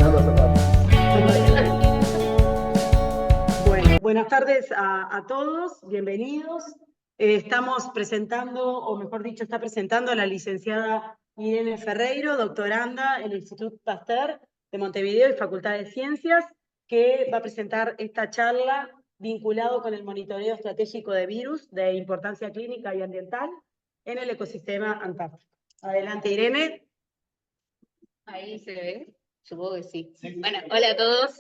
ordenando esa parte. Bueno, buenas tardes a todos, bienvenidos. Estamos presentando, o mejor dicho, está presentando a la licenciada Irene Ferreiro, doctoranda en el Instituto Pasteur de Montevideo y Facultad de Ciencias, que va a presentar esta charla vinculado con el monitoreo estratégico de virus de importancia clínica y ambiental en el ecosistema antártico. Adelante, Irene. Ahí se ve, supongo que sí. Bueno, hola a todos.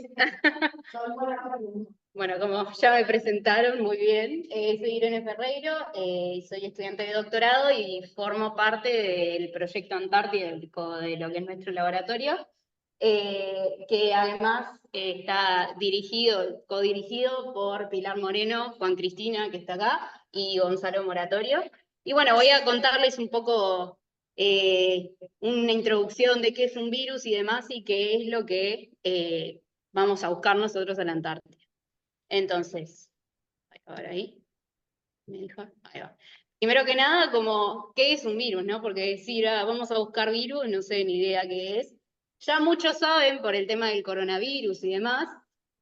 Bueno, como ya me presentaron muy bien, soy Irene Ferreiro, soy estudiante de doctorado y formo parte del proyecto Antártico de lo que es nuestro laboratorio, que además está codirigido por Pilar Moreno, Juan Cristina, que está acá, y Gonzalo Moratorio. Y bueno, voy a contarles un poco una introducción de qué es un virus y demás, y qué es lo que vamos a buscar nosotros a la Antártida. Entonces, ahí va. Primero que nada, ¿qué es un virus, no? Porque decir, vamos a buscar virus, no sé ni idea qué es. Ya muchos saben por el tema del coronavirus y demás,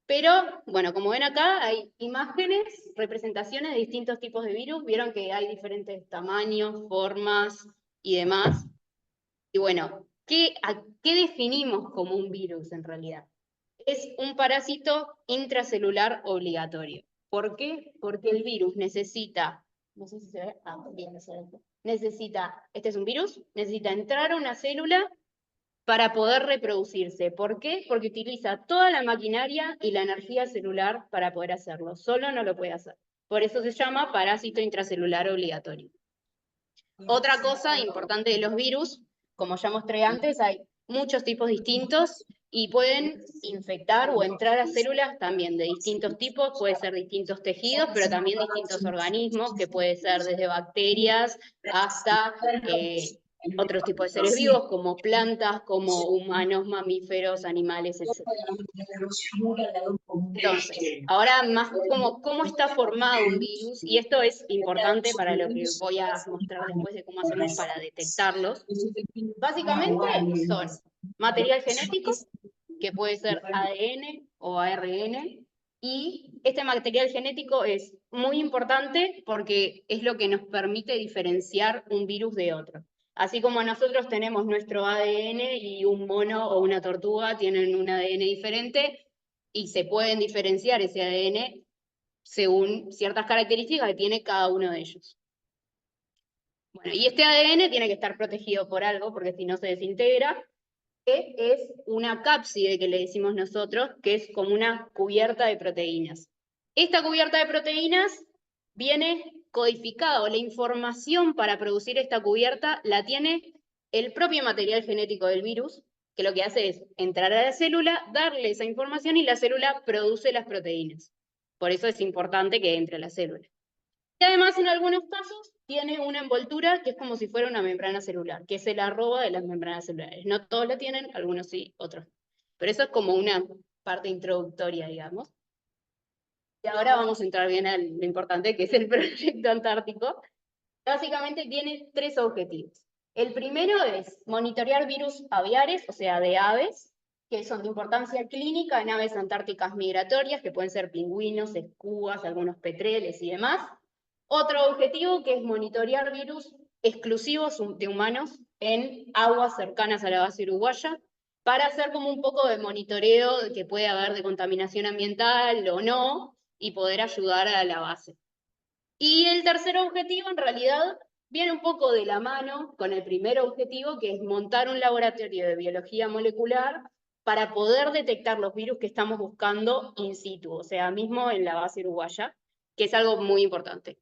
pero, bueno, como ven acá, hay imágenes, representaciones de distintos tipos de virus. Vieron que hay diferentes tamaños, formas y demás. Y bueno, ¿a qué definimos como un virus en realidad? Es un parásito intracelular obligatorio. ¿Por qué? Porque el virus necesita, no sé si se ve, bien, no se ve. Este es un virus, necesita entrar a una célula para poder reproducirse. ¿Por qué? Porque utiliza toda la maquinaria y la energía celular para poder hacerlo. Solo no lo puede hacer. Por eso se llama parásito intracelular obligatorio. Otra cosa importante de los virus, como ya mostré antes, hay muchos tipos distintos y pueden infectar o entrar a células también de distintos tipos, puede ser distintos tejidos, pero también distintos organismos, que puede ser desde bacterias hasta otros tipos de seres vivos, como plantas, como humanos, mamíferos, animales, etc. Entonces, ahora más cómo está formado un virus, y esto es importante para lo que voy a mostrar después de cómo hacemos para detectarlos. Básicamente son material genético, que puede ser ADN o ARN, y este material genético es muy importante porque es lo que nos permite diferenciar un virus de otro. Así como nosotros tenemos nuestro ADN y un mono o una tortuga tienen un ADN diferente, y se pueden diferenciar ese ADN según ciertas características que tiene cada uno de ellos. Bueno, y este ADN tiene que estar protegido por algo, porque si no se desintegra, que es una cápside, que le decimos nosotros, que es como una cubierta de proteínas. Esta cubierta de proteínas viene codificada, o la información para producir esta cubierta la tiene el propio material genético del virus, que lo que hace es entrar a la célula, darle esa información y la célula produce las proteínas. Por eso es importante que entre a la célula. Y además, en algunos casos, tiene una envoltura que es como si fuera una membrana celular, que se la roba de las membranas celulares. No todos la tienen, algunos sí, otros no. Pero eso es como una parte introductoria, digamos. Y ahora vamos a entrar bien a lo importante, que es el proyecto antártico. Básicamente tiene tres objetivos. El primero es monitorear virus aviares, o sea, de aves, que son de importancia clínica en aves antárticas migratorias, que pueden ser pingüinos, escubas, algunos petreles y demás. Otro objetivo, que es monitorear virus exclusivos de humanos en aguas cercanas a la base uruguaya, para hacer como un poco de monitoreo que puede haber de contaminación ambiental o no, y poder ayudar a la base. Y el tercer objetivo, en realidad, viene un poco de la mano con el primer objetivo, que es montar un laboratorio de biología molecular para poder detectar los virus que estamos buscando in situ, o sea, mismo en la base uruguaya, que es algo muy importante.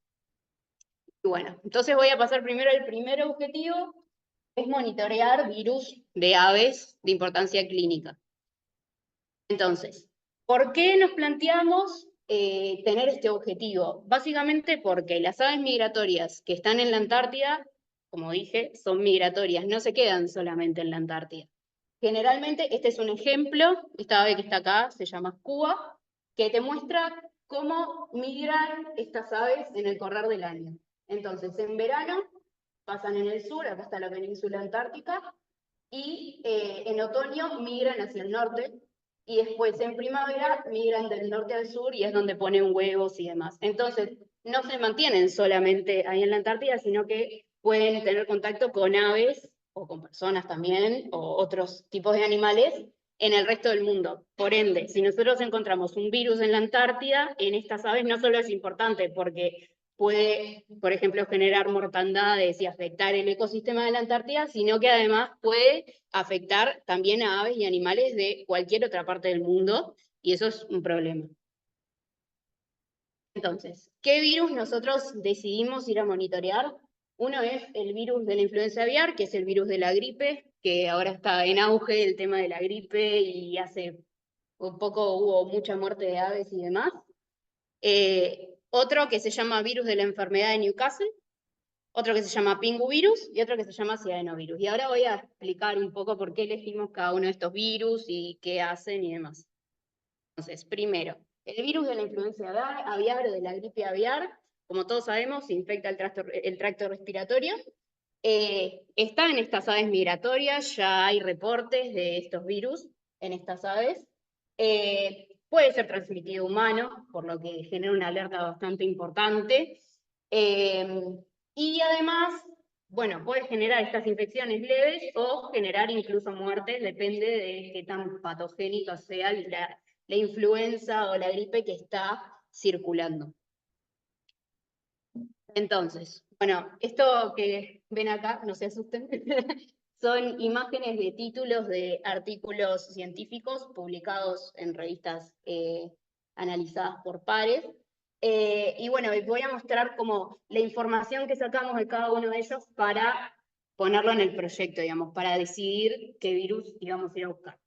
Y bueno, entonces voy a pasar primero al primer objetivo, que es monitorear virus de aves de importancia clínica. Entonces, ¿por qué nos planteamos tener este objetivo? Básicamente porque las aves migratorias que están en la Antártida, como dije, son migratorias, no se quedan solamente en la Antártida. Generalmente, este es un ejemplo, esta ave que está acá se llama escuba, que te muestra cómo migran estas aves en el correr del año. Entonces, en verano pasan en el sur, acá está la península antártica, y en otoño migran hacia el norte, y después en primavera migran del norte al sur y es donde ponen huevos y demás. Entonces, no se mantienen solamente ahí en la Antártida, sino que pueden tener contacto con aves o con personas también, o otros tipos de animales en el resto del mundo. Por ende, si nosotros encontramos un virus en la Antártida, en estas aves no solo es importante porque puede, por ejemplo, generar mortandades y afectar el ecosistema de la Antártida, sino que además puede afectar también a aves y animales de cualquier otra parte del mundo, y eso es un problema. Entonces, ¿qué virus nosotros decidimos ir a monitorear? Uno es el virus de la influenza aviar, que es el virus de la gripe, que ahora está en auge el tema de la gripe y hace un poco hubo mucha muerte de aves y demás. Otro que se llama virus de la enfermedad de Newcastle, otro que se llama pinguvirus y otro que se llama cianovirus. Y ahora voy a explicar un poco por qué elegimos cada uno de estos virus y qué hacen y demás. Entonces, primero, el virus de la influenza aviar o de la gripe aviar, como todos sabemos, infecta el tracto respiratorio. Está en estas aves migratorias, ya hay reportes de estos virus en estas aves. Puede ser transmitido humano, por lo que genera una alerta bastante importante. Y además, bueno, puede generar estas infecciones leves o generar incluso muertes, depende de qué tan patogénica sea la influenza o la gripe que está circulando. Entonces, bueno, esto que ven acá, no se asusten, son imágenes de títulos de artículos científicos publicados en revistas analizadas por pares. Y bueno, voy a mostrar como la información que sacamos de cada uno de ellos para ponerlo en el proyecto, digamos, para decidir qué virus íbamos a ir a buscar.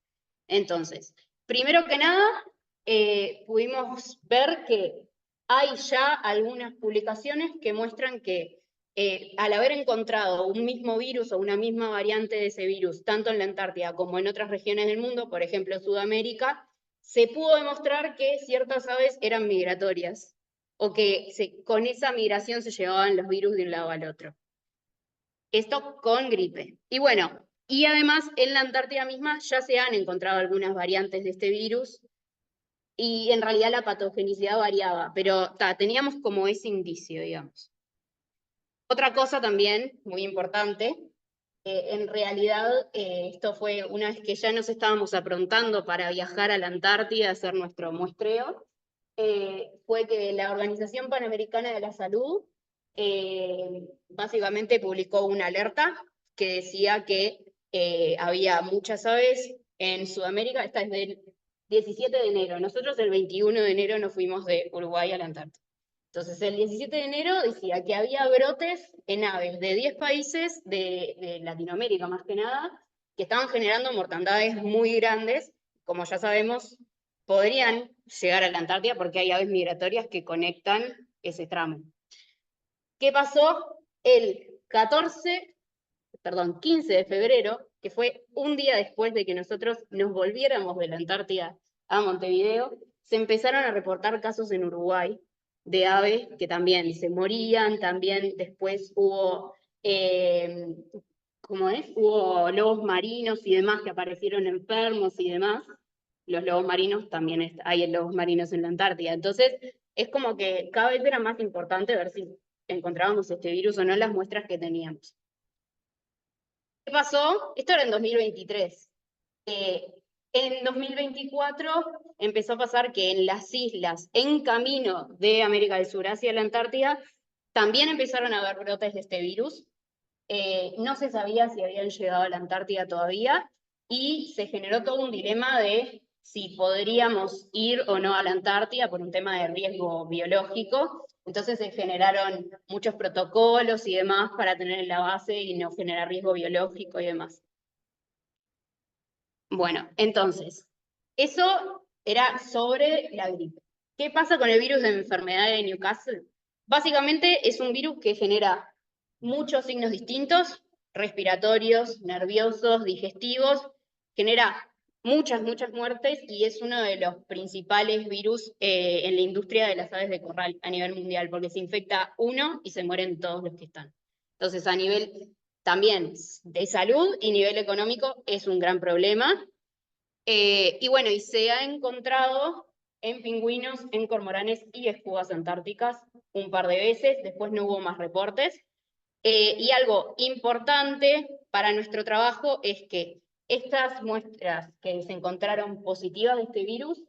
Entonces, primero que nada, pudimos ver que hay ya algunas publicaciones que muestran que al haber encontrado un mismo virus o una misma variante de ese virus, tanto en la Antártida como en otras regiones del mundo, por ejemplo Sudamérica, se pudo demostrar que ciertas aves eran migratorias, o que con esa migración se llevaban los virus de un lado al otro. Esto con gripe. Y bueno, y además en la Antártida misma ya se han encontrado algunas variantes de este virus, y en realidad la patogenicidad variaba, pero teníamos como ese indicio, digamos. Otra cosa también muy importante, en realidad esto fue una vez que ya nos estábamos aprontando para viajar a la Antártida a hacer nuestro muestreo, fue que la Organización Panamericana de la Salud básicamente publicó una alerta que decía que había muchas aves en Sudamérica. Esta es del 17 de enero. Nosotros el 21 de enero nos fuimos de Uruguay a la Antártida. Entonces, el 17 de enero decía que había brotes en aves de 10 países de Latinoamérica, más que nada, que estaban generando mortandades muy grandes. Como ya sabemos, podrían llegar a la Antártida porque hay aves migratorias que conectan ese tramo. ¿Qué pasó? El 15 de febrero, que fue un día después de que nosotros nos volviéramos de la Antártida a Montevideo, se empezaron a reportar casos en Uruguay de aves que también se morían, también después hubo, Hubo lobos marinos y demás que aparecieron enfermos y demás. Los lobos marinos también hay lobos marinos en la Antártida. Entonces, es como que cada vez era más importante ver si encontrábamos este virus o no en las muestras que teníamos. ¿Qué pasó? Esto era en 2023. En 2024 empezó a pasar que en las islas, en camino de América del Sur hacia la Antártida, también empezaron a haber brotes de este virus. No se sabía si habían llegado a la Antártida todavía, y se generó todo un dilema de si podríamos ir o no a la Antártida por un tema de riesgo biológico. Entonces se generaron muchos protocolos y demás para tener en la base y no generar riesgo biológico y demás. Bueno, entonces, eso era sobre la gripe. ¿Qué pasa con el virus de enfermedad de Newcastle? Básicamente es un virus que genera muchos signos distintos, respiratorios, nerviosos, digestivos, genera muchas muertes y es uno de los principales virus en la industria de las aves de corral a nivel mundial, porque se infecta uno y se mueren todos los que están. Entonces, a nivel también de salud y nivel económico es un gran problema. Y bueno, y se ha encontrado en pingüinos, en cormoranes y escudas antárticas un par de veces, después no hubo más reportes. Y algo importante para nuestro trabajo es que estas muestras que se encontraron positivas de este virus,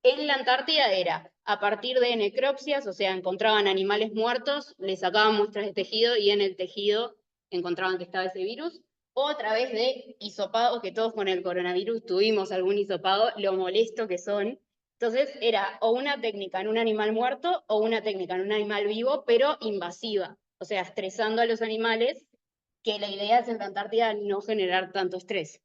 en la Antártida era a partir de necropsias, o sea, encontraban animales muertos, les sacaban muestras de tejido y en el tejido encontraban que estaba ese virus, o a través de hisopados, que todos con el coronavirus tuvimos algún hisopado, lo molesto que son. Entonces era o una técnica en un animal muerto o una técnica en un animal vivo, pero invasiva, o sea, estresando a los animales, que la idea es en la Antártida no generar tanto estrés.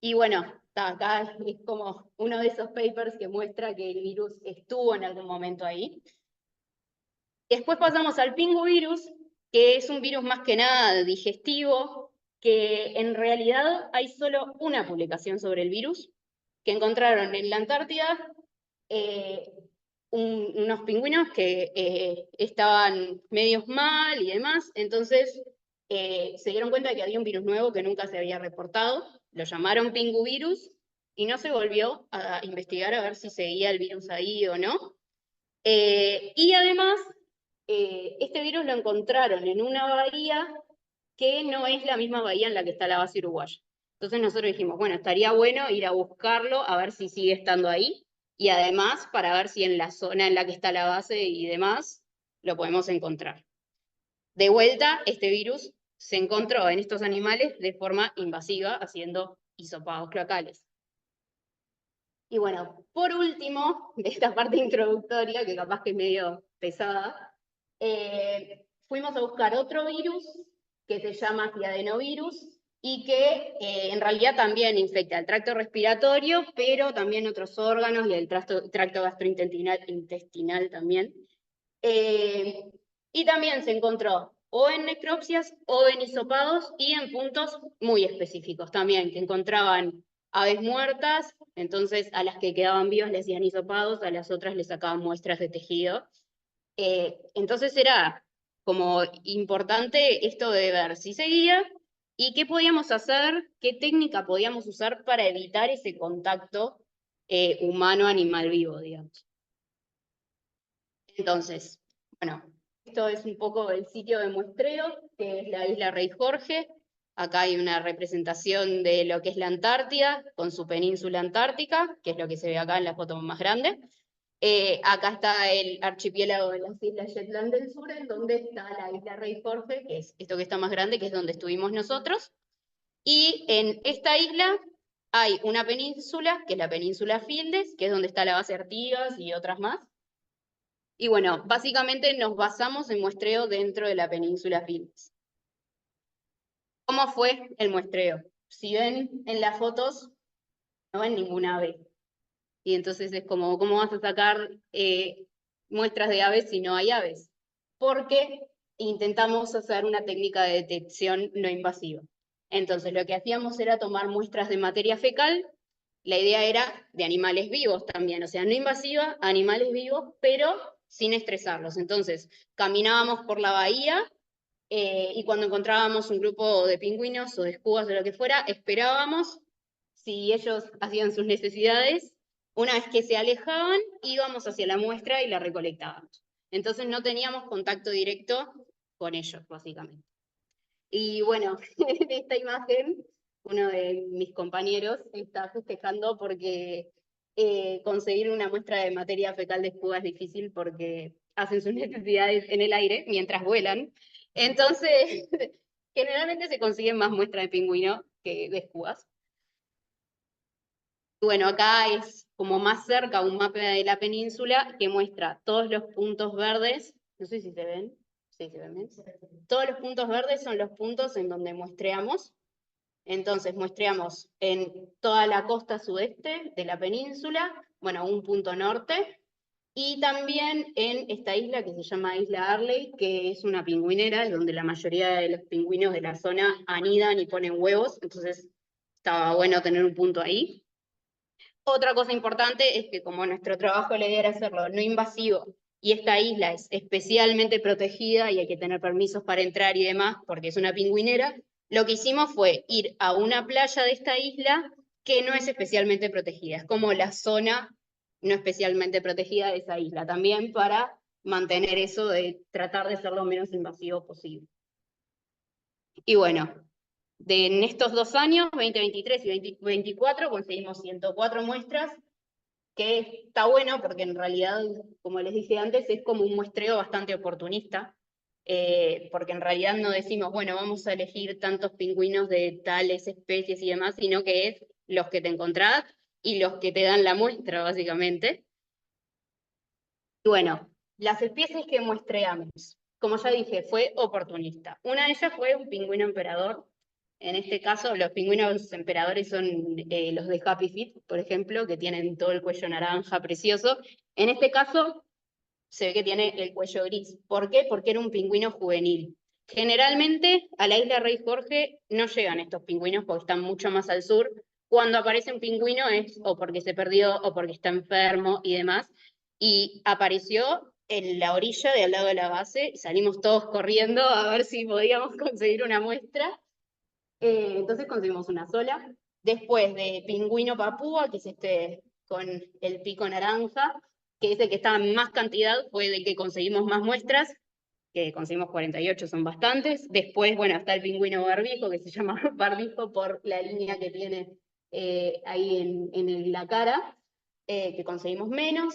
Y bueno, acá es como uno de esos papers que muestra que el virus estuvo en algún momento ahí. Después pasamos al pinguvirus, que es un virus más que nada digestivo, que en realidad hay solo una publicación sobre el virus, que encontraron en la Antártida unos pingüinos que estaban medios mal y demás, entonces se dieron cuenta de que había un virus nuevo que nunca se había reportado, lo llamaron pinguvirus y no se volvió a investigar a ver si seguía el virus ahí o no. Y además, este virus lo encontraron en una bahía que no es la misma bahía en la que está la base uruguaya. Entonces nosotros dijimos, bueno, estaría bueno ir a buscarlo, a ver si sigue estando ahí, y además para ver si en la zona en la que está la base y demás lo podemos encontrar. De vuelta, este virus se encontró en estos animales de forma invasiva, haciendo hisopados cloacales. Y bueno, por último, de esta parte introductoria, que capaz que es medio pesada, fuimos a buscar otro virus que se llama adenovirus y que en realidad también infecta el tracto respiratorio, pero también otros órganos y el tracto gastrointestinal también. Y también se encontró o en necropsias o en hisopados y en puntos muy específicos también, que encontraban aves muertas, entonces a las que quedaban vivas les hacían hisopados, a las otras les sacaban muestras de tejido. Entonces era como importante esto de ver si seguía y qué podíamos hacer, qué técnica podíamos usar para evitar ese contacto humano-animal vivo, digamos. Entonces, bueno, esto es un poco el sitio de muestreo, que es la isla Rey Jorge. Acá hay una representación de lo que es la Antártida, con su península antártica, que es lo que se ve acá en la foto más grande. Acá está el archipiélago de las Islas Shetland del Sur, en donde está la isla Rey Jorge, que es esto que está más grande, que es donde estuvimos nosotros. Y en esta isla hay una península, que es la península Fieldes, que es donde está la base Artigas y otras más. Y bueno, básicamente nos basamos en muestreo dentro de la península Fieldes. ¿Cómo fue el muestreo? Si ven en las fotos, no ven ninguna ave. Y entonces es como, ¿cómo vas a sacar muestras de aves si no hay aves? Porque intentamos hacer una técnica de detección no invasiva. Entonces lo que hacíamos era tomar muestras de materia fecal. La idea era de animales vivos también, o sea, no invasiva, animales vivos, pero sin estresarlos. Entonces, caminábamos por la bahía y cuando encontrábamos un grupo de pingüinos o de escudas o lo que fuera, esperábamos si ellos hacían sus necesidades. Una vez que se alejaban, íbamos hacia la muestra y la recolectábamos. Entonces no teníamos contacto directo con ellos, básicamente. Y bueno, en esta imagen, uno de mis compañeros está festejando porque conseguir una muestra de materia fecal de escuda es difícil porque hacen sus necesidades en el aire mientras vuelan. Entonces, generalmente se consiguen más muestras de pingüino que de escudas. Bueno, acá es como más cerca un mapa de la península que muestra todos los puntos verdes. No sé si se ven. Sí, se ven bien. Todos los puntos verdes son los puntos en donde muestreamos. Entonces muestreamos en toda la costa sudeste de la península, bueno, un punto norte, y también en esta isla que se llama Isla Arley, que es una pingüinera, es donde la mayoría de los pingüinos de la zona anidan y ponen huevos, entonces estaba bueno tener un punto ahí. Otra cosa importante es que como nuestro trabajo la idea era hacerlo no invasivo y esta isla es especialmente protegida y hay que tener permisos para entrar y demás, porque es una pingüinera, lo que hicimos fue ir a una playa de esta isla que no es especialmente protegida, es como la zona no especialmente protegida de esa isla, también para mantener eso de tratar de ser lo menos invasivo posible. Y bueno, en estos 2 años, 2023 y 2024, conseguimos 104 muestras, que está bueno porque en realidad, como les dije antes, es como un muestreo bastante oportunista, porque en realidad no decimos, bueno, vamos a elegir tantos pingüinos de tales especies y demás, sino que es los que te encontrás y los que te dan la muestra, básicamente. Y bueno, las especies que muestreamos, como ya dije, fue oportunista. Una de ellas fue un pingüino emperador. En este caso, los pingüinos emperadores son los de Happy Feet, por ejemplo, que tienen todo el cuello naranja precioso. En este caso, se ve que tiene el cuello gris. ¿Por qué? Porque era un pingüino juvenil. Generalmente, a la isla Rey Jorge no llegan estos pingüinos porque están mucho más al sur. Cuando aparece un pingüino es o porque se perdió o porque está enfermo y demás. Y apareció en la orilla de al lado de la base y salimos todos corriendo a ver si podíamos conseguir una muestra. Entonces conseguimos una sola. Después de pingüino papúa, que es este con el pico naranja, que es el que está en más cantidad, fue de que conseguimos más muestras, que conseguimos 48, son bastantes. Después, bueno, está el pingüino barbijo, que se llama barbijo por la línea que tiene ahí en la cara, que conseguimos menos.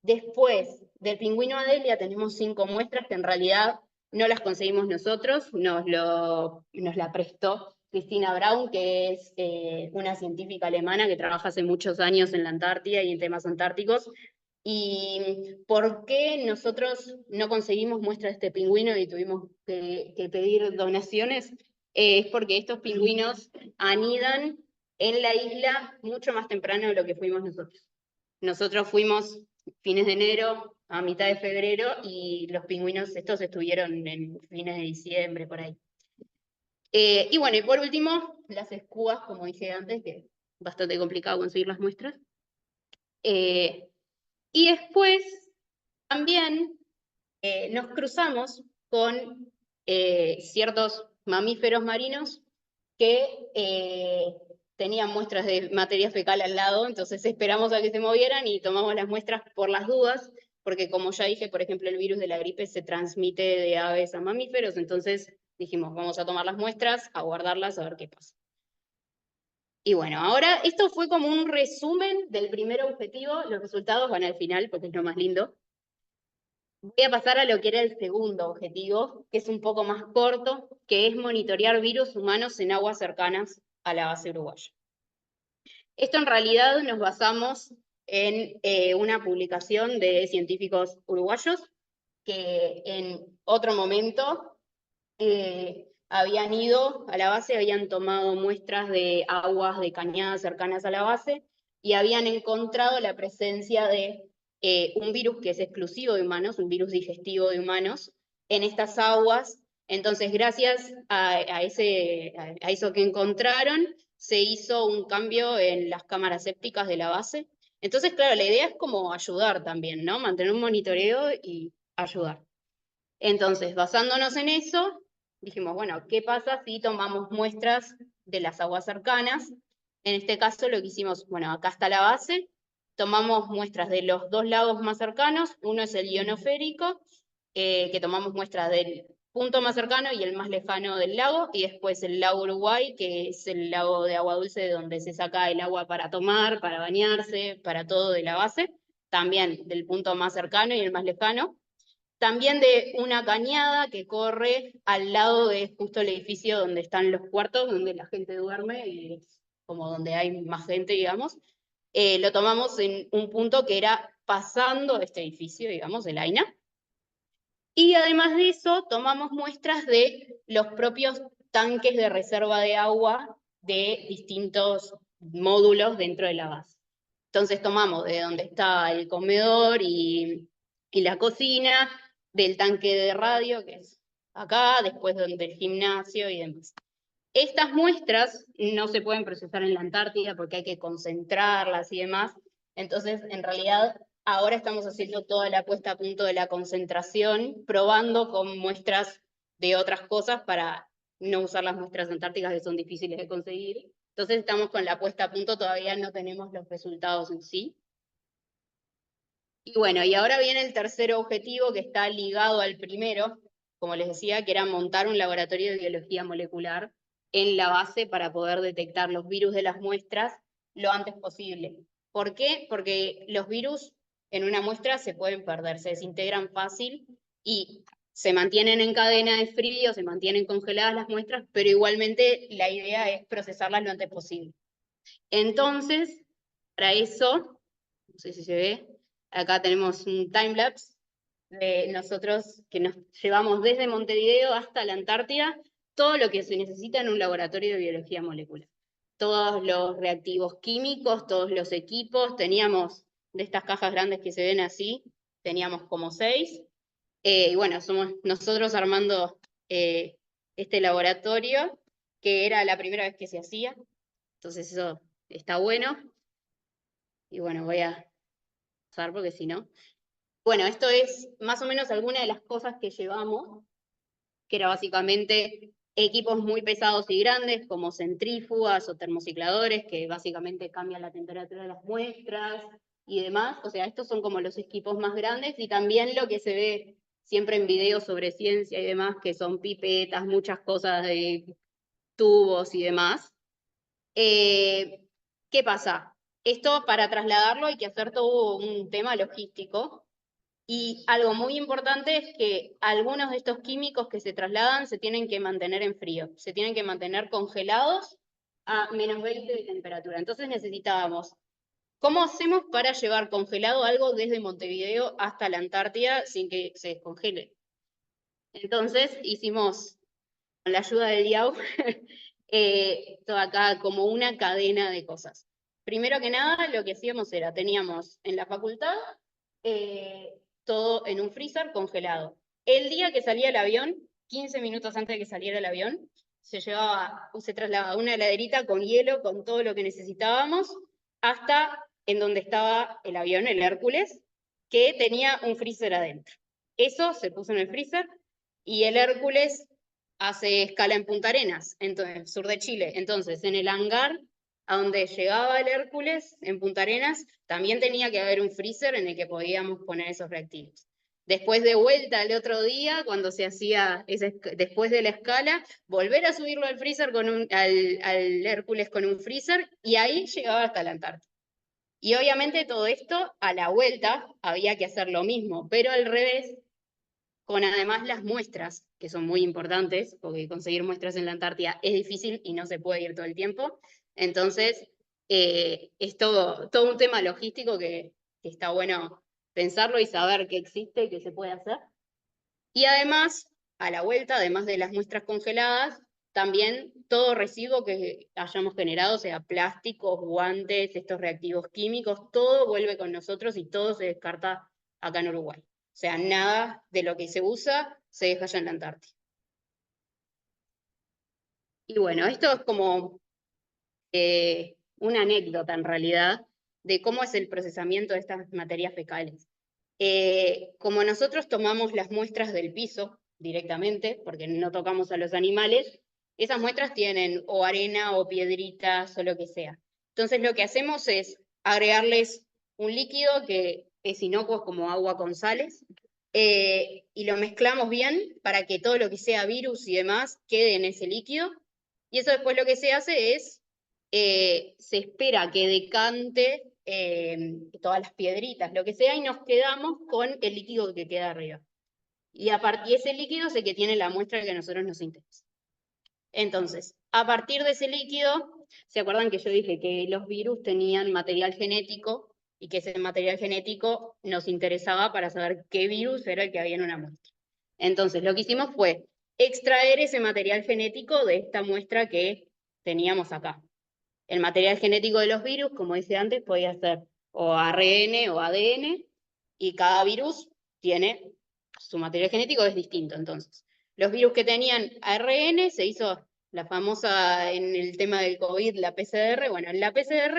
Después del pingüino Adelia tenemos 5 muestras que en realidad no las conseguimos nosotros, nos la prestó Cristina Braun, que es una científica alemana que trabaja hace muchos años en la Antártida y en temas antárticos. ¿Y por qué nosotros no conseguimos muestras de este pingüino y tuvimos que pedir donaciones? Es porque estos pingüinos anidan en la isla mucho más temprano de lo que fuimos nosotros. Nosotros fuimos fines de enero a mitad de febrero y los pingüinos estos estuvieron en fines de diciembre, por ahí. Y bueno, y por último, las escúas, como dije antes, que es bastante complicado conseguir las muestras. Y después también nos cruzamos con ciertos mamíferos marinos que tenían muestras de materia fecal al lado, entonces esperamos a que se movieran y tomamos las muestras por las dudas, porque como ya dije, por ejemplo, el virus de la gripe se transmite de aves a mamíferos, entonces dijimos, vamos a tomar las muestras, a guardarlas, a ver qué pasa. Y bueno, ahora esto fue como un resumen del primer objetivo, los resultados van al final, porque es lo más lindo. Voy a pasar a lo que era el segundo objetivo, que es un poco más corto, que es monitorear virus humanos en aguas cercanas a la base uruguaya. Esto en realidad nos basamos en una publicación de científicos uruguayos que en otro momento habían ido a la base, habían tomado muestras de aguas de cañadas cercanas a la base y habían encontrado la presencia de un virus que es exclusivo de humanos, un virus digestivo de humanos, en estas aguas. Entonces, gracias a eso que encontraron, se hizo un cambio en las cámaras sépticas de la base. Entonces, claro, la idea es como ayudar también, ¿no? Mantener un monitoreo y ayudar. Entonces, basándonos en eso, dijimos, bueno, ¿qué pasa si tomamos muestras de las aguas cercanas? En este caso lo que hicimos, bueno, acá está la base, tomamos muestras de los 2 lagos más cercanos, uno es el ionoférico, que tomamos muestras del punto más cercano y el más lejano del lago, y después el lago Uruguay, que es el lago de agua dulce de donde se saca el agua para tomar, para bañarse, para todo de la base, también del punto más cercano y el más lejano. También de una cañada que corre al lado de justo el edificio donde están los cuartos, donde la gente duerme, y es como donde hay más gente, digamos. Lo tomamos en un punto que era pasando este edificio, digamos, el AINA. Y además de eso, tomamos muestras de los propios tanques de reserva de agua de distintos módulos dentro de la base. Entonces tomamos de donde está el comedor y la cocina, del tanque de radio, que es acá, después donde el gimnasio y demás. Estas muestras no se pueden procesar en la Antártida porque hay que concentrarlas y demás, entonces en realidad ahora estamos haciendo toda la puesta a punto de la concentración, probando con muestras de otras cosas para no usar las muestras antárticas que son difíciles de conseguir. Entonces estamos con la puesta a punto, todavía no tenemos los resultados en sí. Y bueno, y ahora viene el tercer objetivo que está ligado al primero, como les decía, que era montar un laboratorio de biología molecular en la base para poder detectar los virus de las muestras lo antes posible. ¿Por qué? Porque los virus en una muestra se pueden perder, se desintegran fácil y se mantienen en cadena de frío, se mantienen congeladas las muestras, pero igualmente la idea es procesarlas lo antes posible. Entonces, para eso, no sé si se ve, acá tenemos un timelapse de nosotros que nos llevamos desde Montevideo hasta la Antártida, todo lo que se necesita en un laboratorio de biología molecular. Todos los reactivos químicos, todos los equipos, teníamos de estas cajas grandes que se ven así, teníamos como 6, y bueno, somos nosotros armando este laboratorio, que era la primera vez que se hacía, entonces eso está bueno, y bueno, voy a pasar porque si no... Bueno, esto es más o menos alguna de las cosas que llevamos, que era básicamente equipos muy pesados y grandes, como centrífugas o termocicladores, que básicamente cambian la temperatura de las muestras y demás. O sea, estos son como los equipos más grandes, y también lo que se ve siempre en videos sobre ciencia y demás, que son pipetas, muchas cosas de tubos y demás. ¿Qué pasa? Esto para trasladarlo hay que hacer todo un tema logístico, y algo muy importante es que algunos de estos químicos que se trasladan se tienen que mantener en frío, se tienen que mantener congelados a -20 de temperatura. Entonces necesitábamos, ¿cómo hacemos para llevar congelado algo desde Montevideo hasta la Antártida sin que se descongele? Entonces hicimos, con la ayuda del IAU, todo acá como una cadena de cosas. Primero que nada, lo que hacíamos era, teníamos en la facultad todo en un freezer congelado. El día que salía el avión, 15 minutos antes de que saliera el avión, se trasladaba una heladerita con hielo, con todo lo que necesitábamos, hasta en donde estaba el avión, el Hércules, que tenía un freezer adentro. Eso se puso en el freezer, y el Hércules hace escala en Punta Arenas, entonces, sur de Chile. Entonces, en el hangar a donde llegaba el Hércules, en Punta Arenas, también tenía que haber un freezer en el que podíamos poner esos reactivos. Después de vuelta el otro día, cuando se hacía, después de la escala, volver a subirlo al freezer al Hércules con un freezer, y ahí llegaba hasta la Antártida. Y obviamente todo esto, a la vuelta, había que hacer lo mismo, pero al revés, con además las muestras, que son muy importantes, porque conseguir muestras en la Antártida es difícil y no se puede ir todo el tiempo. Entonces, es todo un tema logístico que está bueno pensarlo y saber que existe y que se puede hacer. Y además, a la vuelta, además de las muestras congeladas, también todo residuo que hayamos generado, sea plásticos, guantes, estos reactivos químicos, todo vuelve con nosotros y todo se descarta acá en Uruguay. O sea, nada de lo que se usa se deja allá en la Antártida. Y bueno, esto es como una anécdota en realidad de cómo es el procesamiento de estas materias fecales. Como nosotros tomamos las muestras del piso directamente, porque no tocamos a los animales, esas muestras tienen o arena o piedritas o lo que sea. Entonces lo que hacemos es agregarles un líquido que es inocuo, como agua con sales, y lo mezclamos bien para que todo lo que sea virus y demás quede en ese líquido, y eso después lo que se hace es, se espera que decante todas las piedritas, lo que sea, y nos quedamos con el líquido que queda arriba. Y ese líquido es el que tiene la muestra que a nosotros nos interesa. Entonces, a partir de ese líquido, ¿se acuerdan que yo dije que los virus tenían material genético y que ese material genético nos interesaba para saber qué virus era el que había en una muestra? Entonces, lo que hicimos fue extraer ese material genético de esta muestra que teníamos acá. El material genético de los virus, como decía antes, podía ser o ARN o ADN, y cada virus tiene su material genético, es distinto. Entonces, los virus que tenían ARN, se hizo la famosa en el tema del COVID, la PCR. Bueno, en la PCR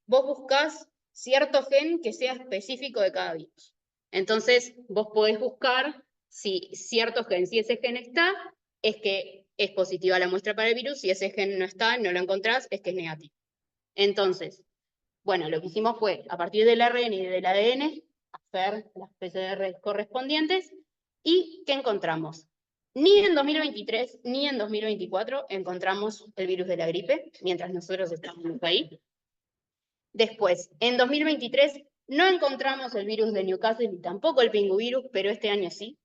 vos buscás cierto gen que sea específico de cada virus. Entonces, vos podés buscar si cierto gen, si ese gen está, es que es positiva la muestra para el virus, si ese gen no está, no lo encontrás, es que es negativo. Entonces, bueno, lo que hicimos fue, a partir del ARN y del ADN, hacer las PCR correspondientes, y ¿qué encontramos? Ni en 2023 ni en 2024 encontramos el virus de la gripe, mientras nosotros estábamos ahí. Después, en 2023 no encontramos el virus de Newcastle ni tampoco el pinguvirus, pero este año sí.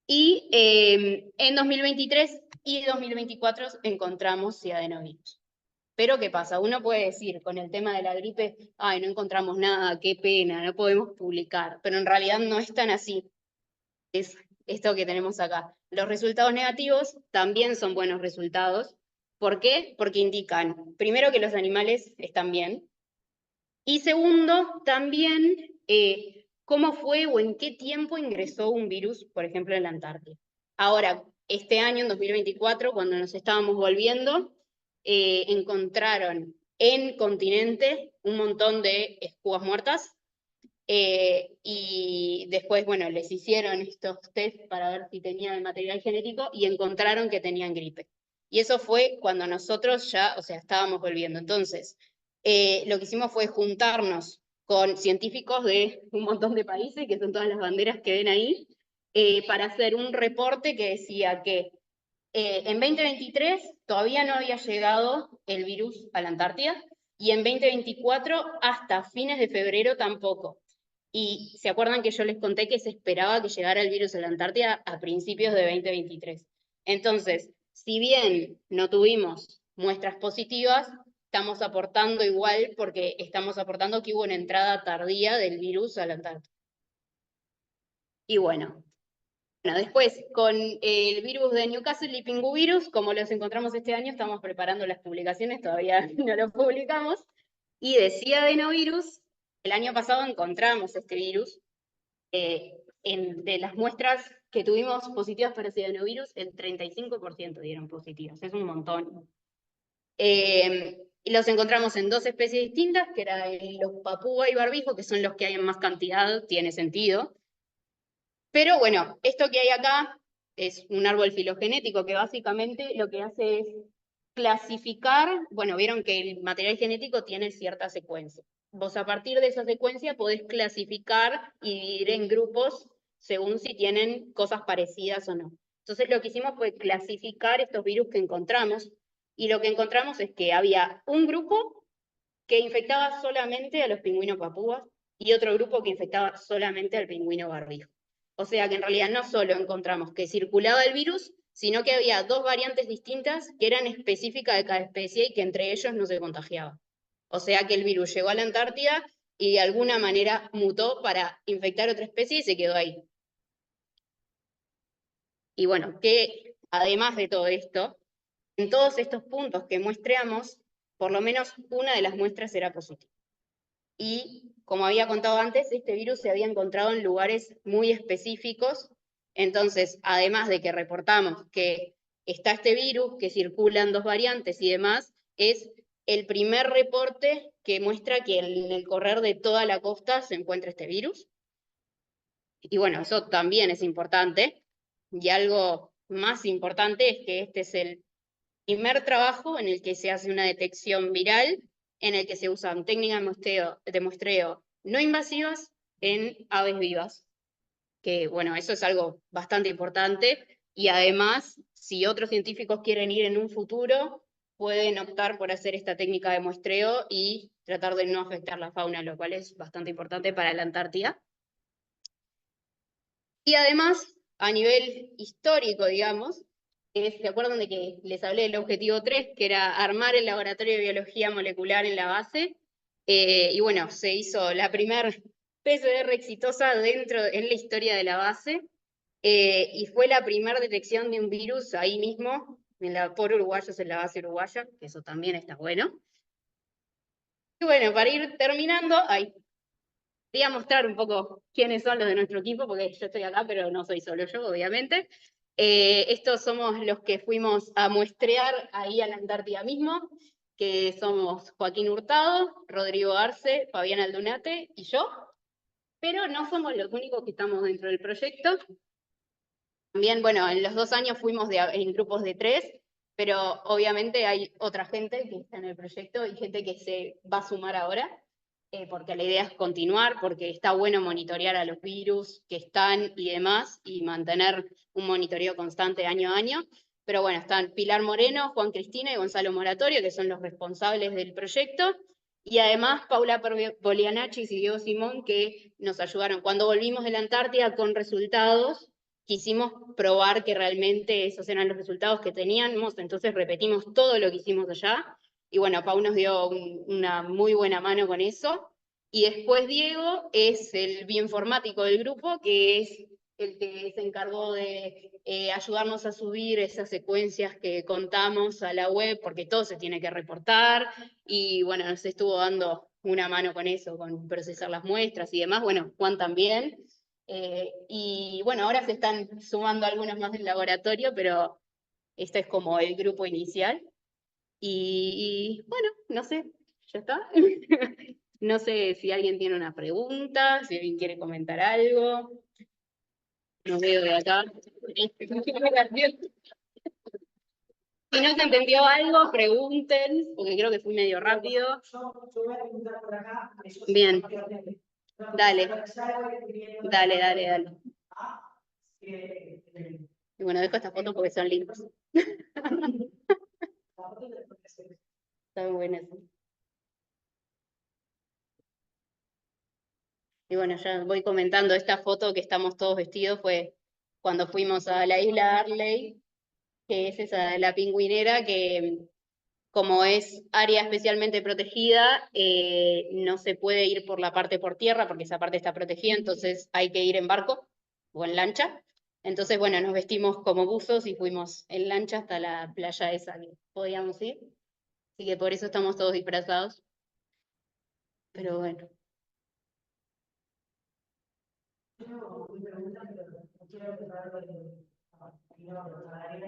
Y en 2023 y 2024 encontramos adenovirus. Pero ¿qué pasa? Uno puede decir con el tema de la gripe, ay, no encontramos nada, qué pena, no podemos publicar, pero en realidad no es tan así. Es esto que tenemos acá. Los resultados negativos también son buenos resultados. ¿Por qué? Porque indican, primero, que los animales están bien, y segundo, también cómo fue o en qué tiempo ingresó un virus, por ejemplo, en la Antártida. Ahora, este año, en 2024, cuando nos estábamos volviendo, encontraron en continente un montón de escubas muertas, y después, bueno, les hicieron estos test para ver si tenían el material genético y encontraron que tenían gripe. Y eso fue cuando nosotros ya, o sea, estábamos volviendo. Entonces, lo que hicimos fue juntarnos con científicos de un montón de países, que son todas las banderas que ven ahí, para hacer un reporte que decía que en 2023 todavía no había llegado el virus a la Antártida, y en 2024 hasta fines de febrero tampoco. Y se acuerdan que yo les conté que se esperaba que llegara el virus a la Antártida a principios de 2023. Entonces, si bien no tuvimos muestras positivas, estamos aportando igual, porque estamos aportando que hubo una entrada tardía del virus a la Antártida. Y bueno, después, con el virus de Newcastle y pinguvirus, como los encontramos este año, estamos preparando las publicaciones, todavía no lo publicamos. Y de adenovirus, el año pasado encontramos este virus. De las muestras que tuvimos positivas para adenovirus, el 35% dieron positivas, es un montón. Y los encontramos en 2 especies distintas, que eran los papúa y barbijo, que son los que hay en más cantidad, tiene sentido. Pero bueno, esto que hay acá es un árbol filogenético que básicamente lo que hace es clasificar, bueno, vieron que el material genético tiene cierta secuencia. Vos a partir de esa secuencia podés clasificar y dividir en grupos según si tienen cosas parecidas o no. Entonces lo que hicimos fue clasificar estos virus que encontramos, y lo que encontramos es que había un grupo que infectaba solamente a los pingüinos papúas y otro grupo que infectaba solamente al pingüino barbijo. O sea que en realidad no solo encontramos que circulaba el virus, sino que había 2 variantes distintas que eran específicas de cada especie y que entre ellos no se contagiaban. O sea que el virus llegó a la Antártida y de alguna manera mutó para infectar otra especie y se quedó ahí. Y bueno, que además de todo esto, en todos estos puntos que muestreamos, por lo menos una de las muestras era positiva. Y como había contado antes, este virus se había encontrado en lugares muy específicos. Entonces, además de que reportamos que está este virus, que circulan 2 variantes y demás, es el primer reporte que muestra que en el correr de toda la costa se encuentra este virus. Y bueno, eso también es importante. Y algo más importante es que este es el primer trabajo en el que se hace una detección viral, en el que se usan técnicas de muestreo no invasivas en aves vivas. Que bueno, eso es algo bastante importante, y además, si otros científicos quieren ir en un futuro, pueden optar por hacer esta técnica de muestreo y tratar de no afectar la fauna, lo cual es bastante importante para la Antártida. Y además, a nivel histórico, digamos, ¿se acuerdan de que les hablé del objetivo 3, que era armar el laboratorio de biología molecular en la base? Y bueno, se hizo la primera PCR exitosa en la historia de la base, y fue la primera detección de un virus ahí mismo, por uruguayos en la base uruguaya, que eso también está bueno. Y bueno, para ir terminando, quería mostrar un poco quiénes son los de nuestro equipo, porque yo estoy acá, pero no soy solo yo, obviamente. Estos somos los que fuimos a muestrear ahí a la Antártida mismo. que somos Joaquín Hurtado, Rodrigo Arce, Fabián Aldunate y yo, pero no somos los únicos que estamos dentro del proyecto. También, bueno, en los 2 años fuimos en grupos de 3, pero obviamente hay otra gente que está en el proyecto y gente que se va a sumar ahora, porque la idea es continuar, porque está bueno monitorear a los virus que están y demás, y mantener un monitoreo constante año a año. Pero bueno, están Pilar Moreno, Juan Cristina y Gonzalo Moratorio, que son los responsables del proyecto, y además Paula Polianachis y Diego Simón, que nos ayudaron. Cuando volvimos de la Antártida con resultados, quisimos probar que realmente esos eran los resultados que teníamos, entonces repetimos todo lo que hicimos allá, y bueno, Pau nos dio una muy buena mano con eso, y después Diego es el bioinformático del grupo, que es el que se encargó de ayudarnos a subir esas secuencias que contamos a la web, porque todo se tiene que reportar, y bueno, nos estuvo dando una mano con eso, con procesar las muestras y demás. Bueno, Juan también. Y bueno, ahora se están sumando algunos más del laboratorio, pero este es como el grupo inicial. Y bueno, no sé, ya está. No sé si alguien tiene una pregunta, si alguien quiere comentar algo. No veo de acá. Si no se entendió algo, pregunten, porque creo que fui medio rápido. Bien. Dale. Dale. Y bueno, dejo estas fotos porque son lindas. Están buenas. Y bueno, ya voy comentando, esta foto que estamos todos vestidos fue cuando fuimos a la isla Arley, que es esa de la pingüinera, que como es área especialmente protegida, no se puede ir por la parte por tierra, porque esa parte está protegida, entonces hay que ir en barco o en lancha. Entonces, bueno, nos vestimos como buzos y fuimos en lancha hasta la playa esa que podíamos ir. Así que por eso estamos todos disfrazados. Pero bueno.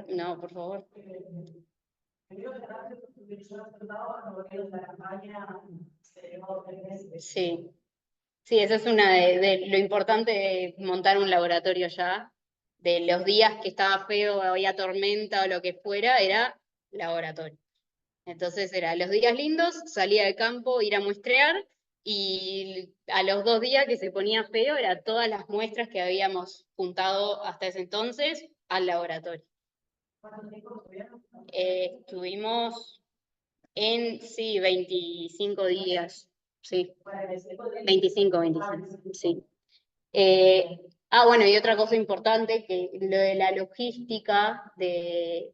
No, por favor. Sí, sí, esa es una de lo importante de montar un laboratorio ya. De los días que estaba feo, había tormenta o lo que fuera, era laboratorio. Entonces era los días lindos, salía al campo, ir a muestrear, y a los 2 días que se ponía feo, era todas las muestras que habíamos juntado hasta ese entonces al laboratorio. Estuvimos en, sí, 25 días, sí. 25, sí. Bueno, y otra cosa importante, que lo de la logística del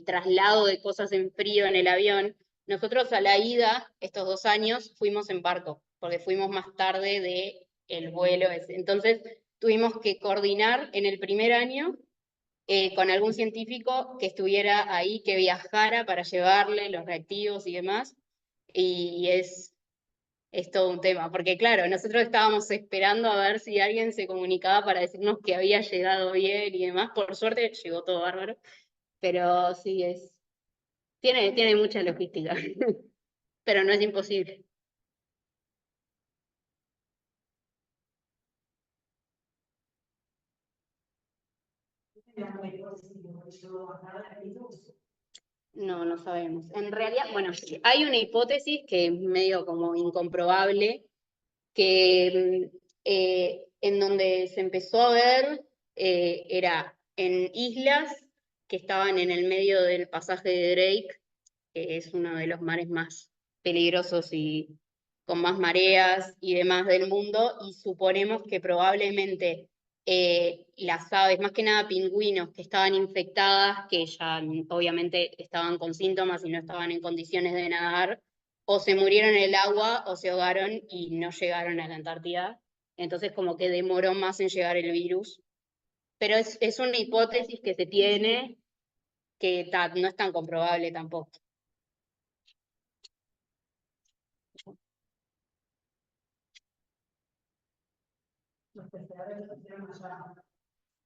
traslado de cosas en frío en el avión, nosotros a la ida, estos 2 años, fuimos en barco, porque fuimos más tarde del vuelo ese. Entonces, tuvimos que coordinar en el primer año con algún científico que estuviera ahí, que viajara para llevarle los reactivos y demás, y es todo un tema, porque claro, nosotros estábamos esperando a ver si alguien se comunicaba para decirnos que había llegado bien y demás. Por suerte llegó todo bárbaro, pero sí tiene mucha logística, pero no es imposible. No sabemos. En realidad, bueno, hay una hipótesis que es medio como incomprobable, que en donde se empezó a ver era en islas que estaban en el medio del pasaje de Drake, que es uno de los mares más peligrosos y con más mareas y demás del mundo, y suponemos que probablemente las aves, más que nada pingüinos, que estaban infectadas, que ya obviamente estaban con síntomas y no estaban en condiciones de nadar, o se murieron en el agua o se ahogaron y no llegaron a la Antártida. Entonces como que demoró más en llegar el virus. Pero es una hipótesis que se tiene, que no es tan comprobable tampoco.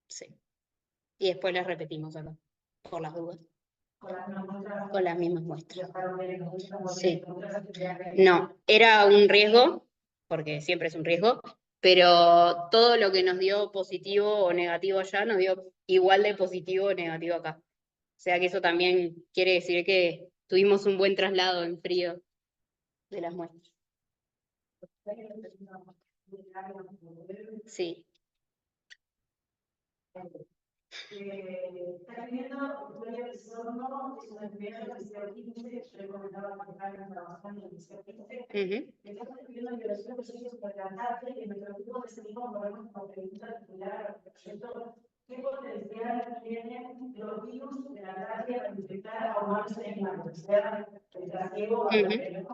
Sí. Y después las repetimos acá, por las dudas. Con las mismas muestras. Sí. No, era un riesgo, porque siempre es un riesgo, pero todo lo que nos dio positivo o negativo allá nos dio igual de positivo o negativo acá. O sea que eso también quiere decir que tuvimos un buen traslado en frío de las muestras. Sí. Está viendo Victoria Pizorno, es una enfermera del liceo 15, yo le comentaba que está en trabajar en el liceo 15. Estamos estudiando violación de procesos suplementarios y en nuestro grupo decidimos movernos como pregunta titular al proyecto: ¿qué potencial tienen los virus de la Antártida para infectar a humanos y animales? O sea, el trasiego o el.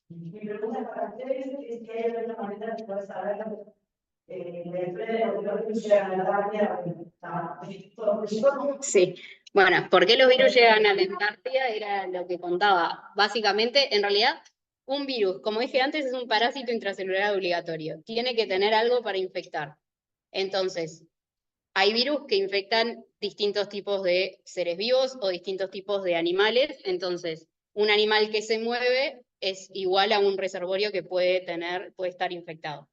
Mi pregunta para ustedes es si hay alguna manera de poder saber sí, bueno, ¿por qué los virus llegan a la Antártida? Era lo que contaba. Básicamente, en realidad, un virus, como dije antes, es un parásito intracelular obligatorio. Tiene que tener algo para infectar. Entonces, hay virus que infectan distintos tipos de seres vivos o distintos tipos de animales. Entonces, un animal que se mueve es igual a un reservorio que puede estar infectado.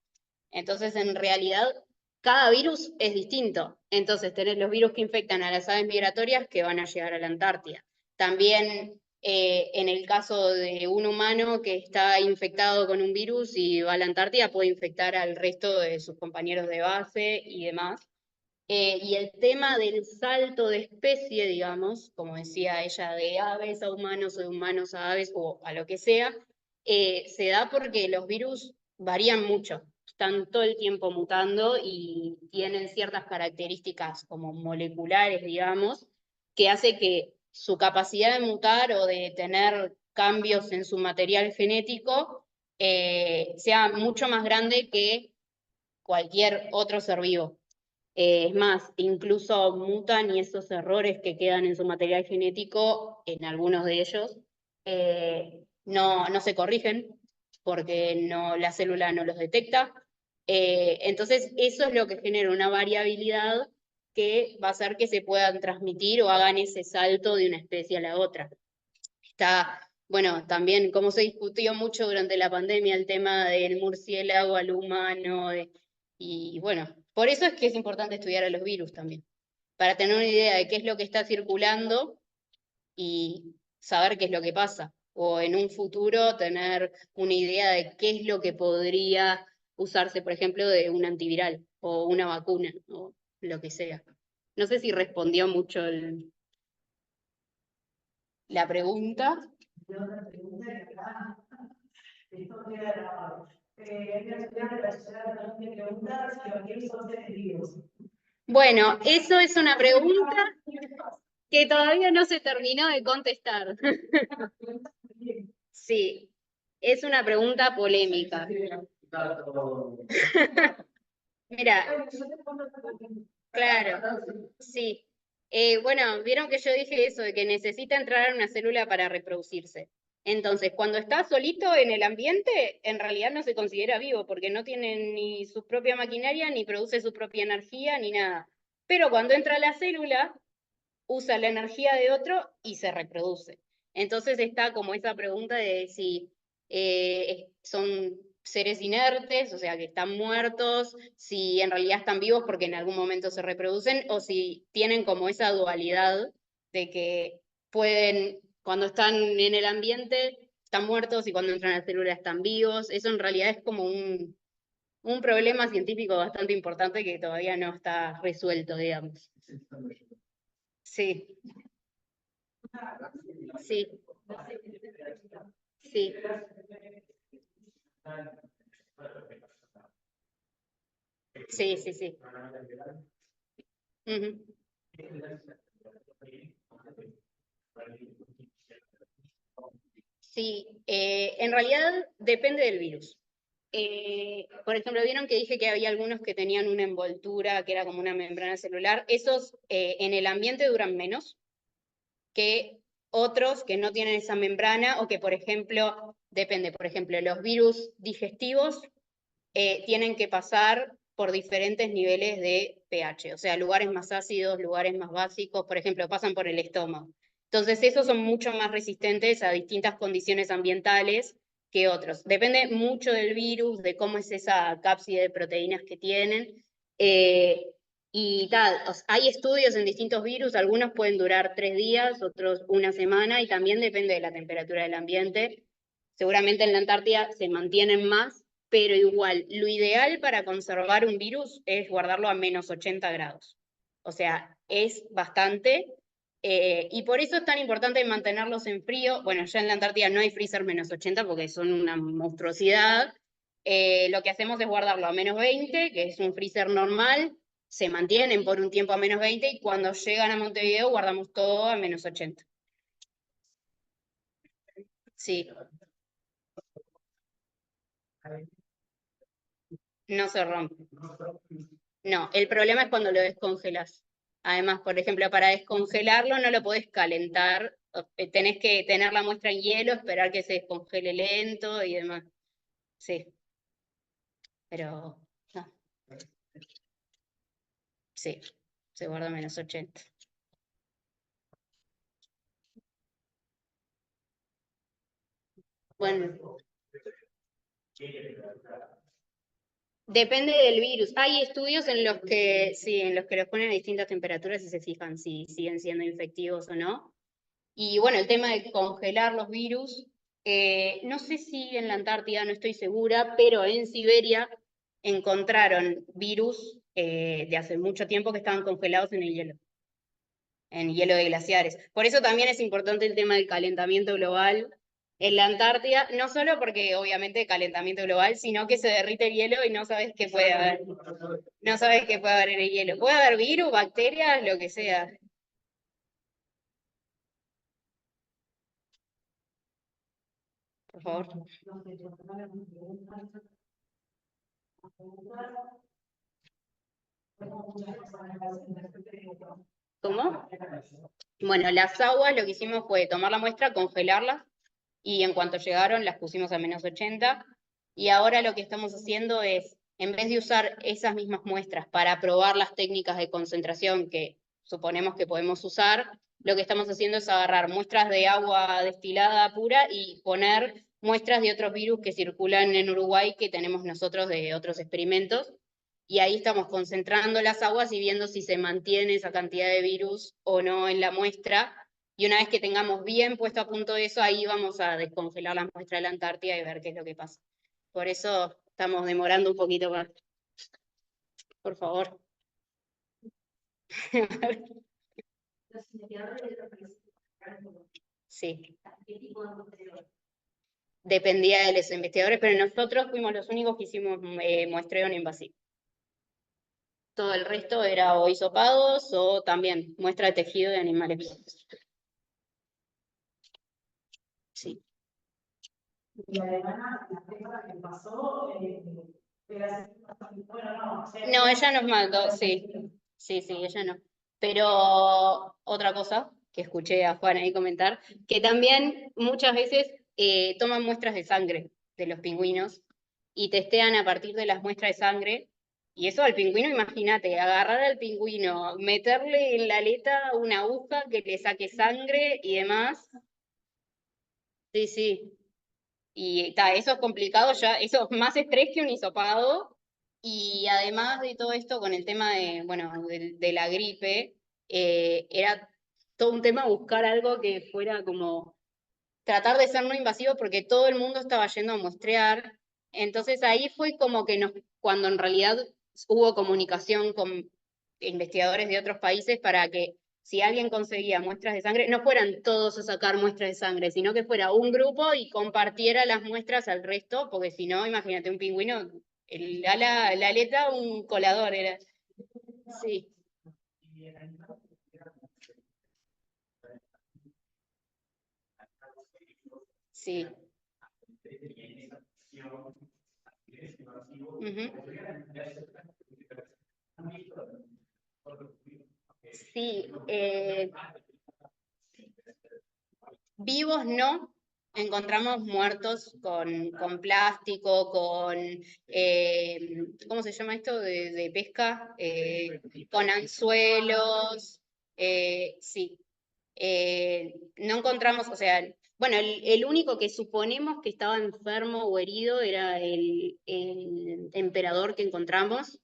Entonces, en realidad, cada virus es distinto. Entonces, tenés los virus que infectan a las aves migratorias que van a llegar a la Antártida. También, en el caso de un humano que está infectado con un virus y va a la Antártida, puede infectar al resto de sus compañeros de base y demás. Y el tema del salto de especie, digamos, como decía ella, de aves a humanos o de humanos a aves o a lo que sea, se da porque los virus varían mucho, están todo el tiempo mutando y tienen ciertas características como moleculares, digamos, que hace que su capacidad de mutar o de tener cambios en su material genético sea mucho más grande que cualquier otro ser vivo. Es más, incluso mutan y esos errores que quedan en su material genético, en algunos de ellos, no se corrigen porque la célula no los detecta. Entonces, eso es lo que genera una variabilidad que va a hacer que se puedan transmitir o hagan ese salto de una especie a la otra. Bueno, también como se discutió mucho durante la pandemia el tema del murciélago al humano, y bueno, por eso es que es importante estudiar a los virus también, para tener una idea de qué es lo que está circulando y saber qué es lo que pasa, o en un futuro tener una idea de qué es lo que podría usarse, por ejemplo, de un antiviral o una vacuna, o lo que sea. No sé si respondió mucho la pregunta. Bueno, eso es una pregunta que todavía no se terminó de contestar. Sí, es una pregunta polémica. Mira, claro, sí. Bueno, vieron que yo dije eso, de que necesita entrar a una célula para reproducirse. Entonces, cuando está solito en el ambiente, en realidad no se considera vivo, porque no tiene ni su propia maquinaria, ni produce su propia energía, ni nada. Pero cuando entra a la célula, usa la energía de otro y se reproduce. Entonces está como esa pregunta de si son seres inertes, o sea, que están muertos, si en realidad están vivos porque en algún momento se reproducen, o si tienen como esa dualidad de que pueden, cuando están en el ambiente, están muertos y cuando entran a la célula están vivos. Eso en realidad es como un problema científico bastante importante que todavía no está resuelto, digamos. Sí. Sí. Sí. Sí, sí, sí. Ujú. Sí, en realidad depende del virus. Por ejemplo, vieron que dije que había algunos que tenían una envoltura que era como una membrana celular. Esos en el ambiente duran menos que otros que no tienen esa membrana o que, por ejemplo, depende, por ejemplo, los virus digestivos tienen que pasar por diferentes niveles de pH, o sea, lugares más ácidos, lugares más básicos, por ejemplo, pasan por el estómago. Entonces, esos son mucho más resistentes a distintas condiciones ambientales que otros. Depende mucho del virus, de cómo es esa cápside de proteínas que tienen. Y tal, hay estudios en distintos virus, algunos pueden durar 3 días, otros una semana, y también depende de la temperatura del ambiente. Seguramente en la Antártida se mantienen más, pero igual, lo ideal para conservar un virus es guardarlo a -80 grados. O sea, es bastante, y por eso es tan importante mantenerlos en frío. Bueno, ya en la Antártida no hay freezer -80 porque son una monstruosidad. Lo que hacemos es guardarlo a -20, que es un freezer normal, se mantienen por un tiempo a -20 y cuando llegan a Montevideo guardamos todo a -80. Sí, no se rompe. No, el problema es cuando lo descongelas. Además, por ejemplo, para descongelarlo no lo podés calentar, tenés que tener la muestra en hielo, esperar que se descongele lento y demás. Sí, pero no, sí, se guarda a -80. Bueno, depende del virus. Hay estudios en los que, sí, en los que los ponen a distintas temperaturas y se fijan si siguen siendo infectivos o no. Y bueno, el tema de congelar los virus, no sé si en la Antártida, no estoy segura, pero en Siberia encontraron virus de hace mucho tiempo que estaban congelados en hielo de glaciares. Por eso también es importante el tema del calentamiento global en la Antártida, no solo porque obviamente calentamiento global, sino que se derrite el hielo y no sabes qué puede haber. No sabes qué puede haber en el hielo. Puede haber virus, bacterias, lo que sea. Por favor. ¿Cómo? Bueno, las aguas lo que hicimos fue tomar la muestra, congelarlas, y en cuanto llegaron las pusimos a -80, y ahora lo que estamos haciendo es, en vez de usar esas mismas muestras para probar las técnicas de concentración que suponemos que podemos usar, lo que estamos haciendo es agarrar muestras de agua destilada pura y poner muestras de otros virus que circulan en Uruguay que tenemos nosotros de otros experimentos, y ahí estamos concentrando las aguas y viendo si se mantiene esa cantidad de virus o no en la muestra. Y una vez que tengamos bien puesto a punto eso, ahí vamos a descongelar la muestra de la Antártida y ver qué es lo que pasa. Por eso estamos demorando un poquito más. Por favor. Sí. Dependía de los investigadores, pero nosotros fuimos los únicos que hicimos muestreo no invasivo. Todo el resto era o hisopados o también muestra de tejido de animales vivos. Sí. Y además, la tema que pasó, bueno, no, No, ella nos mandó, sí. Sí, sí, ella no. Pero otra cosa que escuché a Juan ahí comentar, que también muchas veces toman muestras de sangre de los pingüinos y testean a partir de las muestras de sangre. Y eso al pingüino, imagínate, agarrar al pingüino, meterle en la aleta una aguja que le saque sangre y demás. Sí, sí. Y eso es complicado ya, eso es más estrés que un hisopado. Y además de todo esto, con el tema de, bueno, de la gripe, era todo un tema buscar algo que fuera como tratar de ser no invasivo porque todo el mundo estaba yendo a muestrear. Entonces ahí fue como que cuando en realidad hubo comunicación con investigadores de otros países para que si alguien conseguía muestras de sangre, no fueran todos a sacar muestras de sangre, sino que fuera un grupo y compartiera las muestras al resto, porque si no, imagínate un pingüino, la aleta, un colador era. Sí, sí. Ujú. Sí, vivos no, encontramos muertos con plástico, con, ¿cómo se llama esto? De pesca, con anzuelos, sí. No encontramos, o sea, bueno, el único que suponemos que estaba enfermo o herido era el emperador que encontramos,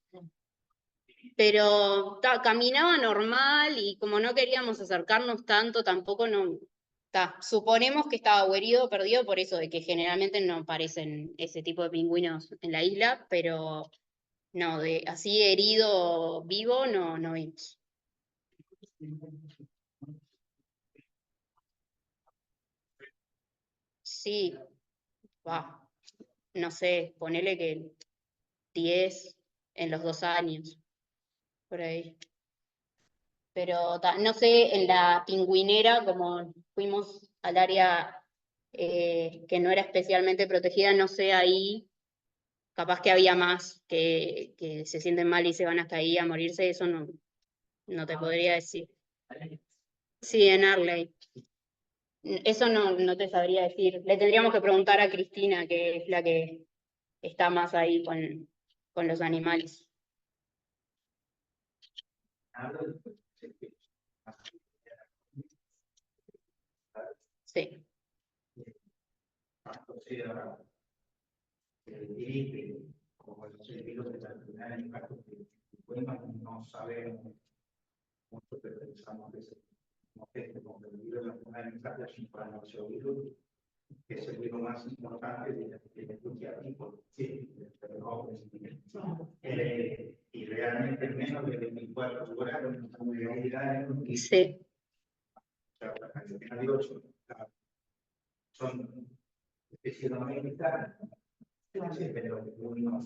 pero caminaba normal y como no queríamos acercarnos tanto, tampoco no. Suponemos que estaba o herido o perdido, por eso de que generalmente no aparecen ese tipo de pingüinos en la isla, pero no, de así herido o vivo no vimos. Sí, va, no sé, ponele que 10 en los 2 años, por ahí. Pero no sé, en la pingüinera, como fuimos al área que no era especialmente protegida, no sé ahí, capaz que había más que se sienten mal y se van hasta ahí a morirse, eso no te podría decir. Sí, en Arley. Eso no te sabría decir. Le tendríamos que preguntar a Cristina, que es la que está más ahí con los animales. Sí. Como el servicio de la primera impacto que no sabemos mucho, pero pensamos que como el virus de la primera impacto es un paranoxiovirus, que es el virus más importante de la industria agrícola. Sí, pero y realmente en menos de 24 horas no muy bien. Sí. Son especies domésticas, pero uno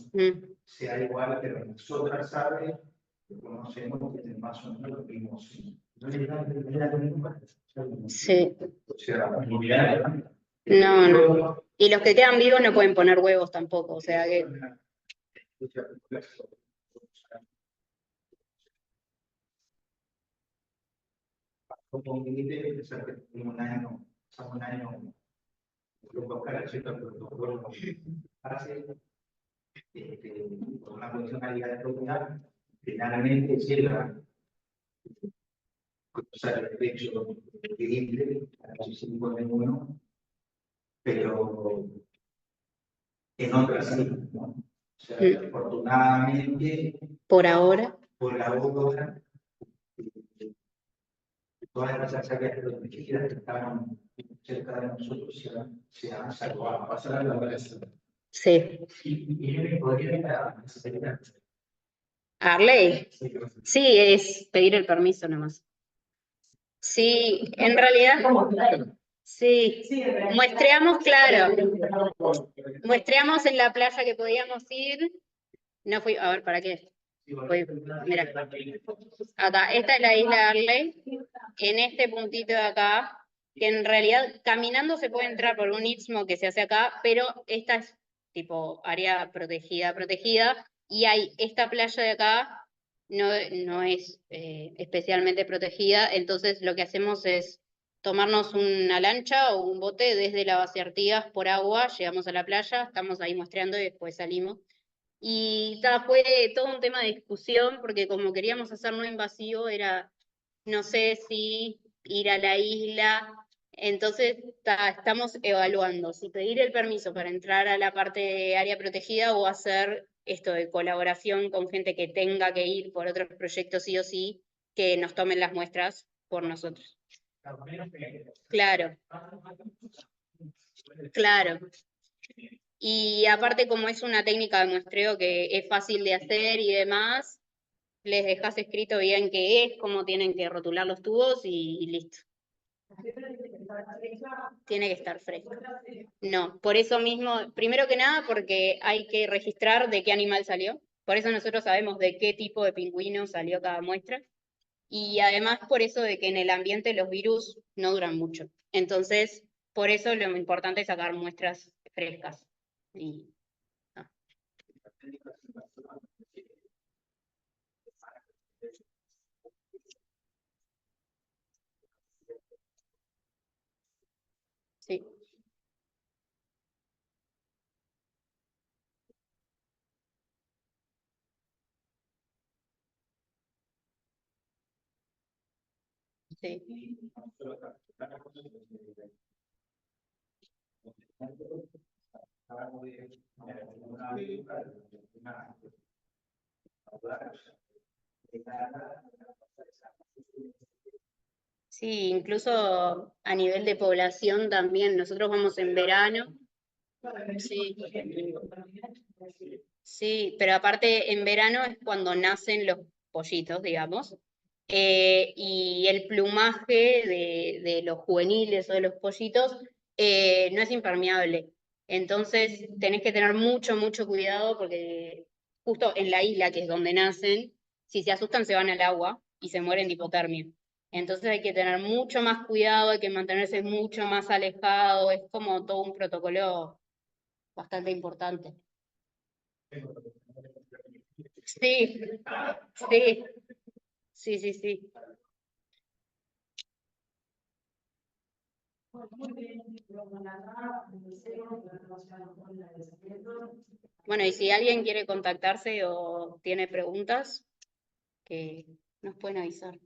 sea igual, pero nosotras sabes, lo conocemos, que más o menos lo vimos. Sí. O sea, No. Y los que quedan vivos no pueden poner huevos tampoco, o sea que. Como un año, buscar el protocolo hace con una funcionalidad de propiedad, finalmente llega a usar el derecho libre a los 5.1, pero en otras sí, ¿no? O sea, afortunadamente, por ahora, todas las áreas protegidas que estaban cerca de nosotros se han salvado. Pasar a la hora. sí. Y podría Arley. Sí, es pedir el permiso nomás. Sí, en realidad. Sí, muestreamos, claro. Muestreamos en la playa que podíamos ir. No fui, a ver, ¿para qué? Mira, acá, esta es la isla Arley, en este puntito de acá, que en realidad caminando se puede entrar por un istmo que se hace acá, pero esta es tipo área protegida, y hay esta playa de acá, no es especialmente protegida, entonces lo que hacemos es tomarnos una lancha o un bote desde la base Artigas por agua, llegamos a la playa, estamos ahí muestreando y después salimos. Y fue todo un tema de discusión, porque como queríamos hacer no invasivo, era, no sé si ir a la isla, entonces estamos evaluando si pedir el permiso para entrar a la parte de área protegida o hacer esto de colaboración con gente que tenga que ir por otros proyectos sí o sí, que nos tomen las muestras por nosotros. Claro. Claro. Y aparte, como es una técnica de muestreo que es fácil de hacer y demás, les dejas escrito bien qué es, cómo tienen que rotular los tubos y listo. Tiene que estar fresco. No, por eso mismo, primero que nada, porque hay que registrar de qué animal salió. Por eso nosotros sabemos de qué tipo de pingüino salió cada muestra. Y además por eso de que en el ambiente los virus no duran mucho. Entonces, por eso lo importante es sacar muestras frescas. Y, sí. Sí. Y no solo la cosa, sino que Sí, incluso a nivel de población también, nosotros vamos en verano. Sí. Sí, pero aparte en verano es cuando nacen los pollitos, digamos, y el plumaje de los juveniles o de los pollitos no es impermeable. Entonces tenés que tener mucho cuidado porque justo en la isla, que es donde nacen, si se asustan se van al agua y se mueren de hipotermia. Entonces hay que tener mucho más cuidado, hay que mantenerse mucho más alejado, es como todo un protocolo bastante importante. Sí, sí. Bueno, y si alguien quiere contactarse o tiene preguntas, que nos pueden avisar.